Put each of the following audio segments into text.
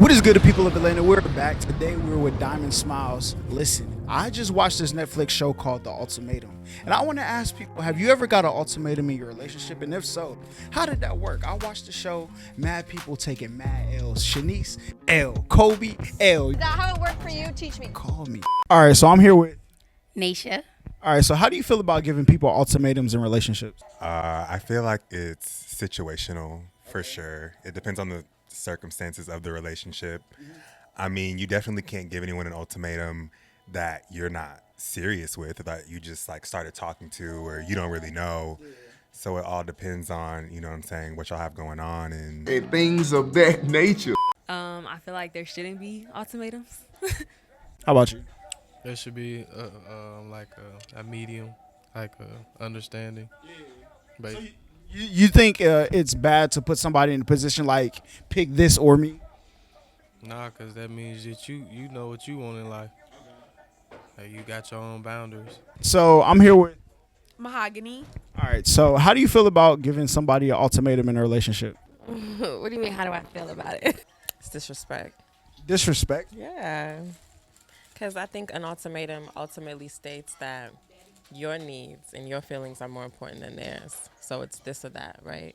What is good to people of Atlanta? We're back. Today we're with Diamond Smiles. Listen, I just watched this Netflix show called The Ultimatum. And I want to ask people, have you ever got an ultimatum in your relationship? And if so, how did that work? I watched the show, mad people taking mad L's. Shanice, L. Kobe, L. Is that how it worked for you? Teach me. Call me. All right, so I'm here with Naisha. All right, so how do you feel about giving people ultimatums in relationships? I feel like it's situational for sure. It depends on the circumstances of the relationship. I mean, you definitely can't give anyone an ultimatum that you're not serious with, that you just like started talking to or you don't really know. So it all depends on, you know what I'm saying, what y'all have going on and things of that nature. I feel like there shouldn't be ultimatums. How about you? There should be a medium, like understanding. But You think it's bad to put somebody in a position like pick this or me? nah, cause that means that you know what you want in life. Like you got your own boundaries. So I'm here with. Mahogany. All right. So how do you feel about giving somebody an ultimatum in a relationship? What do you mean? How do I feel about it? It's disrespect. Disrespect. Yeah. Because I think an ultimatum ultimately states that your needs and your feelings are more important than theirs. So it's this or that, right?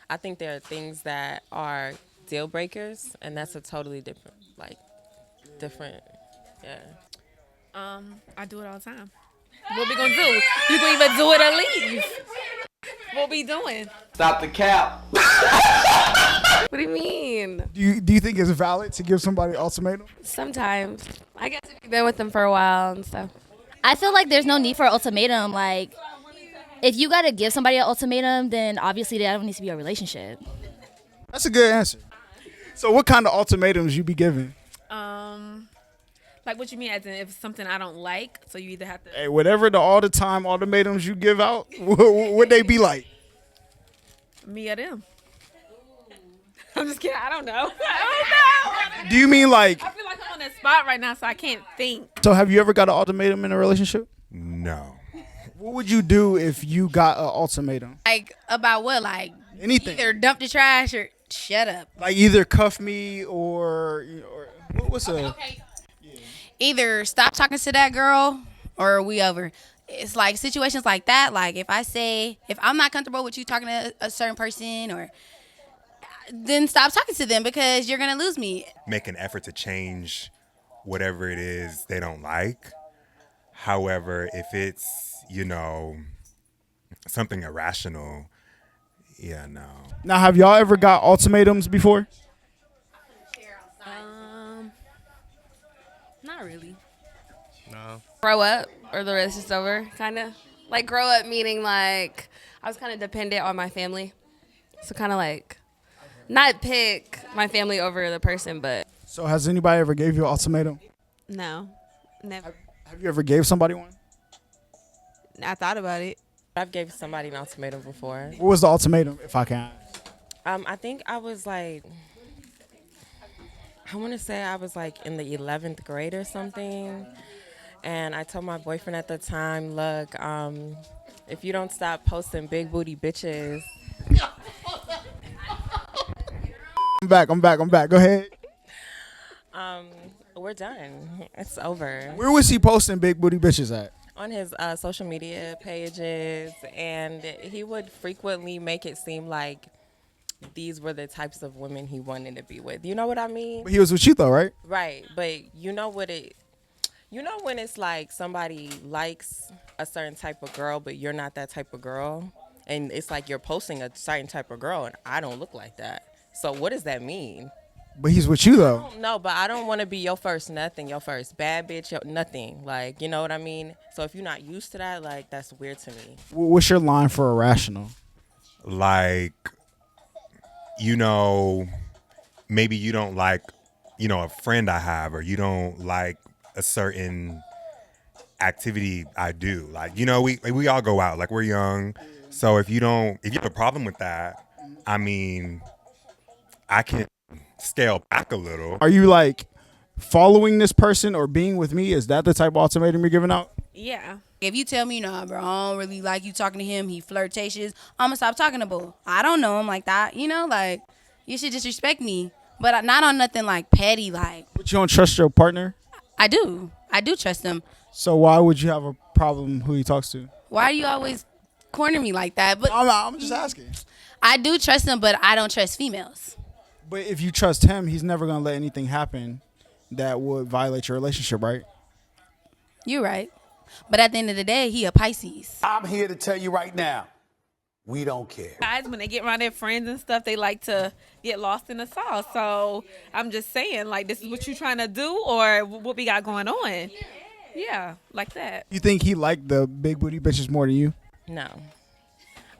I think there are things that are deal breakers, and that's a totally different, yeah. I do it all the time. What we gonna do? You gonna either do it or leave. What we doing? Stop the cap. What do you mean? Do you think it's valid to give somebody an ultimatum? Sometimes. I guess if you've been with them for a while and stuff. I feel like there's no need for an ultimatum. Like, if you got to give somebody an ultimatum, then obviously that don't need to be a relationship. That's a good answer. So what kind of ultimatums you be giving? Like what you mean? As in, if it's something I don't like, so you either have to. Hey, whatever the all the time ultimatums you give out, what they be like? Me or them? I'm just kidding. I don't know. Do you mean like? I feel like I'm on that spot right now, so I can't think. So have you ever got an ultimatum in a relationship? no. What would you do if you got an ultimatum? Like, about what? Like, Anything. either dump the trash or shut up. Like either cuff me or what's a? Okay. Either stop talking to that girl or we over. It's like situations like that. Like if I'm not comfortable with you talking to a certain person, or then stop talking to them because you're gonna lose me. Make an effort to change whatever it is they don't like. However, if it's, something irrational, yeah, no. Now, have y'all ever got ultimatums before? Not really. No. Grow up or the rest is over, kind of. Like, grow up meaning, like, I was kind of dependent on my family. So, kind of like, not pick my family over the person, but. So has anybody ever gave you an ultimatum? No, never. Have you ever gave somebody one? I thought about it. I've gave somebody an ultimatum before. What was the ultimatum, if I can ask? I think I was like, I want to say I was like in the 11th grade or something. And I told my boyfriend at the time, look, if you don't stop posting big booty bitches. I'm back. Go ahead. We're done. It's over. Where was he posting big booty bitches at? On his social media pages, and he would frequently make it seem like these were the types of women he wanted to be with. You know what I mean? But he was with you though, right? Right, but you know when it's like somebody likes a certain type of girl, but you're not that type of girl, and it's like you're posting a certain type of girl, and I don't look like that. So what does that mean? But he's with you though. No, but I don't want to be your first nothing, your first bad bitch, nothing. Like, you know what I mean? So if you're not used to that, like, that's weird to me. What's your line for irrational? Like, maybe you don't like, a friend I have, or you don't like a certain activity I do. Like, we all go out, like we're young. So if you have a problem with that, I mean, I can scale back a little. Are you like following this person or being with me? Is that the type of ultimatum you're giving out? Yeah. If you tell me, nah, bro, I don't really like you talking to him, he flirtatious, I'm gonna stop talking to bull. I don't know him like that, like, you should just respect me. but not on nothing like petty. Like But you don't trust your partner? I do trust him. So why would you have a problem who he talks to? Why do you always corner me like that? But I'm just asking. I do trust him, but I don't trust females. But if you trust him, he's never gonna let anything happen that would violate your relationship, right? You're right. But at the end of the day, he a Pisces. I'm here to tell you right now, we don't care. Guys, when they get around their friends and stuff, they like to get lost in the sauce. So I'm just saying, like, this is what you trying to do, or what we got going on. Yeah, like that. You think he liked the big booty bitches more than you? No.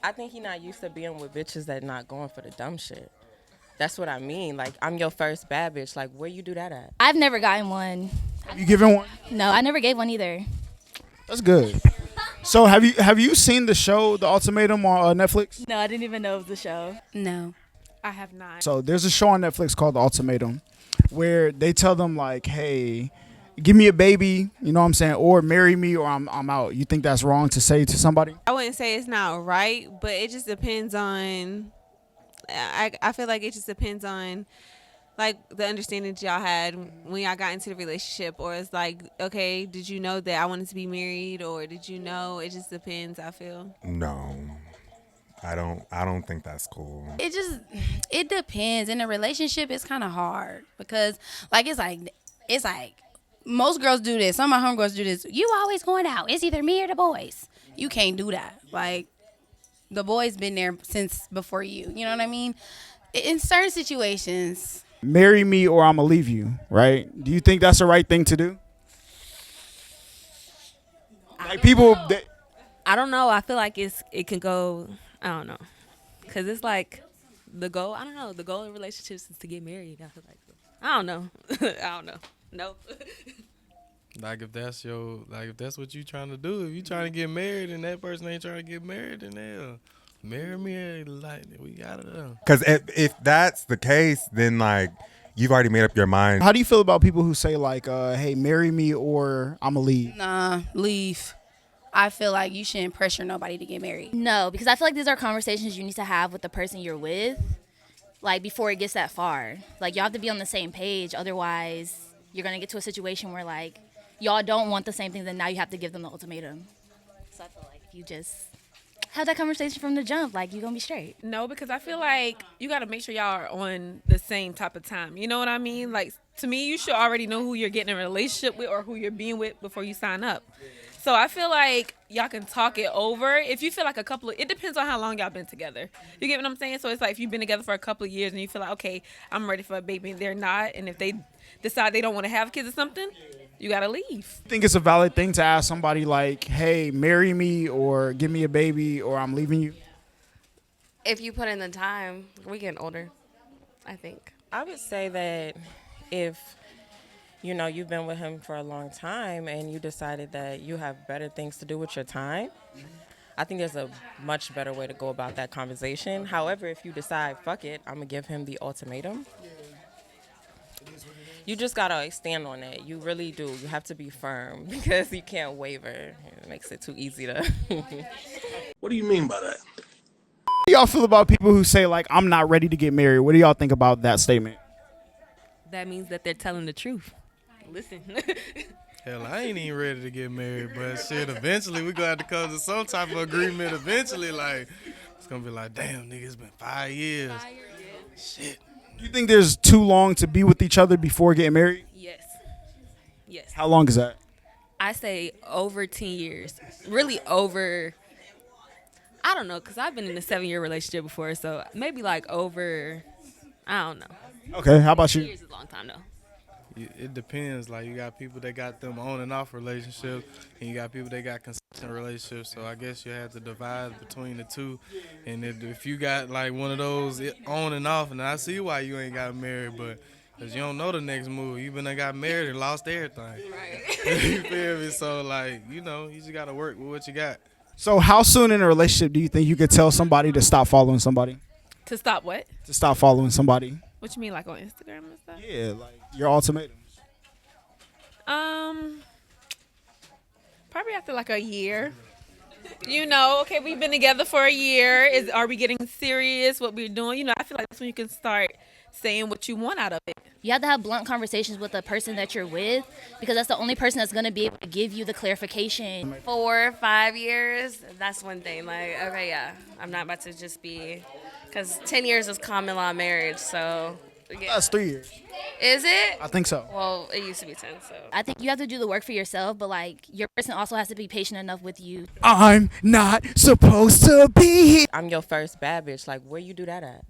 I think he not used to being with bitches that not going for the dumb shit. That's what I mean. Like, I'm your first bad bitch. Like, where you do that at? I've never gotten one. Have you given one? No, I never gave one either. That's good. So have you seen the show The Ultimatum on Netflix? No, I didn't even know it was a show. No. I have not. So there's a show on Netflix called The Ultimatum where they tell them like, hey, give me a baby, you know what I'm saying, or marry me or I'm out. You think that's wrong to say to somebody? I wouldn't say it's not right, but it just depends on. I feel like it just depends on, like, the understanding that y'all had when y'all got into the relationship, or it's like, okay, did you know that I wanted to be married, or did you know? It just depends. I feel. No, I don't think that's cool. It depends. In a relationship, it's kind of hard because, like, it's like most girls do this. Some of my homegirls do this. You always going out. It's either me or the boys. You can't do that. Like, the boys been there since before you. You know what I mean? In certain situations. Marry me or I'm gonna leave you, right? Do you think that's the right thing to do? Like people that I don't know. I feel like it can go. I don't know, cause it's like the goal. I don't know. The goal in relationships is to get married. I feel like I don't know. I don't know. No. Like if that's what you trying to do, if you trying to get married and that person ain't trying to get married, then hell, marry me. Like we got it. Because if that's the case, then like you've already made up your mind. How do you feel about people who say like, hey, marry me or I'ma leave? Nah, leave. I feel like you shouldn't pressure nobody to get married. No, because I feel like these are conversations you need to have with the person you're with, like before it gets that far. Like y'all have to be on the same page, otherwise you're gonna get to a situation where like y'all don't want the same thing, then now you have to give them the ultimatum. So I feel like if you just have that conversation from the jump, like you're gonna be straight. No, because I feel like you got to make sure y'all are on the same type of time. You know what I mean? Like, to me, you should already know who you're getting in a relationship with or who you're being with before you sign up. So I feel like y'all can talk it over. If you feel like it depends on how long y'all been together. You get what I'm saying? So it's like if you've been together for a couple of years and you feel like, okay, I'm ready for a baby, and they're not, and if they decide they don't want to have kids or something, you got to leave. I think it's a valid thing to ask somebody like, hey, marry me or give me a baby or I'm leaving you. If you put in the time, we getting older, I think. I would say that if, you know, you've been with him for a long time and you decided that you have better things to do with your time, I think there's a much better way to go about that conversation. However, if you decide, fuck it, I'm going to give him the ultimatum, you just got to stand on it. You really do. You have to be firm because you can't waver. It makes it too easy to... What do you mean by that? How do y'all feel about people who say like, I'm not ready to get married? What do y'all think about that statement? That means that they're telling the truth. Listen. Hell, I ain't even ready to get married, but shit, eventually we gonna have to come to some type of agreement. Eventually, like it's gonna be like, damn, nigga, it's been 5 years. Shit. Do you think there's too long to be with each other before getting married? Yes. Yes. How long is that? I say over 10 years. Really over, I don't know, because I've been in a 7-year relationship before, so maybe like over, I don't know. Okay, how about you? 10 years is a long time, though. It depends. Like you got people that got them on and off relationships, and you got people that got consistent relationships. So I guess you have to divide between the two. And if you got like one of those on and off, and I see why you ain't got married, but because you don't know the next move. You been got married and lost everything. Right. You feel me? So like you just gotta work with what you got. So how soon in a relationship do you think you could tell somebody to stop following somebody? To stop what? To stop following somebody. What you mean, like on Instagram and stuff? Yeah, like your ultimatums. Probably after like a year. You know, okay, we've been together for a year. Are we getting serious? What we're doing? You know, I feel like that's when you can start saying what you want out of it. You have to have blunt conversations with the person that you're with, because that's the only person that's going to be able to give you the clarification. 4 or 5 years, that's one thing. Like, okay, yeah, I'm not about to just be, because 10 years is common law marriage, so. Yeah. That's 3 years. Is it? I think so. Well, it used to be 10, so. I think you have to do the work for yourself, but like your person also has to be patient enough with you. I'm not supposed to be here. I'm your first bad bitch. Like, where you do that at?